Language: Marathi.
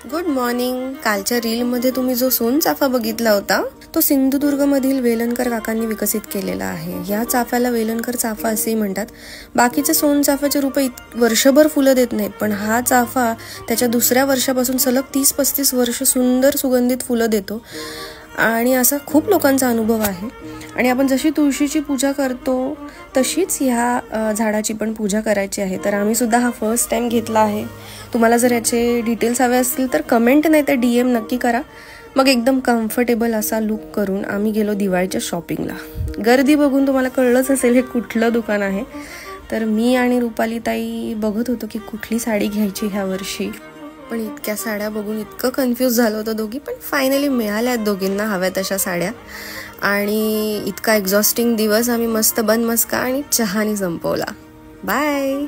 Good morning. कालच्या रीलमध्ये तुम्ही जो सोनचाफा बघितला होता तो सिंधुदुर्गमधील वेलणकर काकांनी विकसित केलेला आहे. या चाफ्याला वेलणकर चाफा असेही म्हणतात. बाकीचे सोनचाफ्याचे रूप वर्षभर फुलं देत नाहीत, पण हा चाफा त्याच्या दुसऱ्या वर्षापासून सलग 30-35 वर्ष सुंदर सुगंधित फुलं देतो आणि असा खूप लोकांचा अनुभव आहे. आणि आपण जशी तुळशीची पूजा करतो तशीच ह्या झाडाची पण पूजा करायची आहे. तर आम्ही सुद्धा हा फर्स्ट टाइम घेतला आहे. तुम्हाला जर याचे डिटेल्स हवे असतील तर कमेंट नाही तर DM नक्की करा. मग एकदम कम्फर्टेबल असा लुक करून आम्ही गेलो दिवाळीच्या शॉपिंगला. गर्दी बघून तुम्हाला कळलंच असेल हे कुठलं दुकान आहे. तर मी आणि रुपाली ताई बघत होतो की कुठली साडी घ्यायची ह्या वर्षी. पण इतक्या साड्या बघून इतकं कन्फ्यूज झालं होतं दोघी, पण फायनली मिळाल्यात दोघींना हव्या तशा साड्या. आणि इतका एक्झॉस्टिंग दिवस आम्ही मस्त बनमस्का आणि चहानी संपवला. बाय.